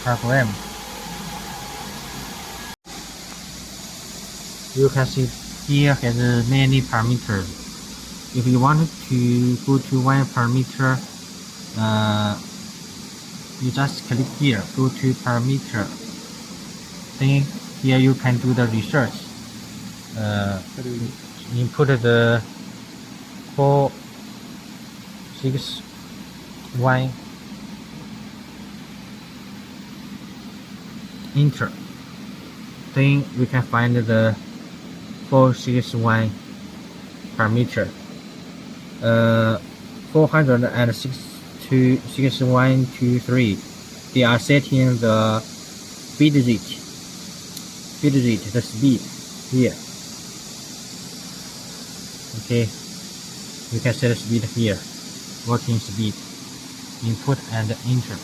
program. You can see here has many parameters. If you want to go to one parameter, you just click here, go to parameter. Then here you can do the research. Input the 4, 6, 1, enter. Then we can find the 461 parameter. 46123. They are setting the bit rate, the speed here. Okay, you can set the speed here, working speed, input and enter.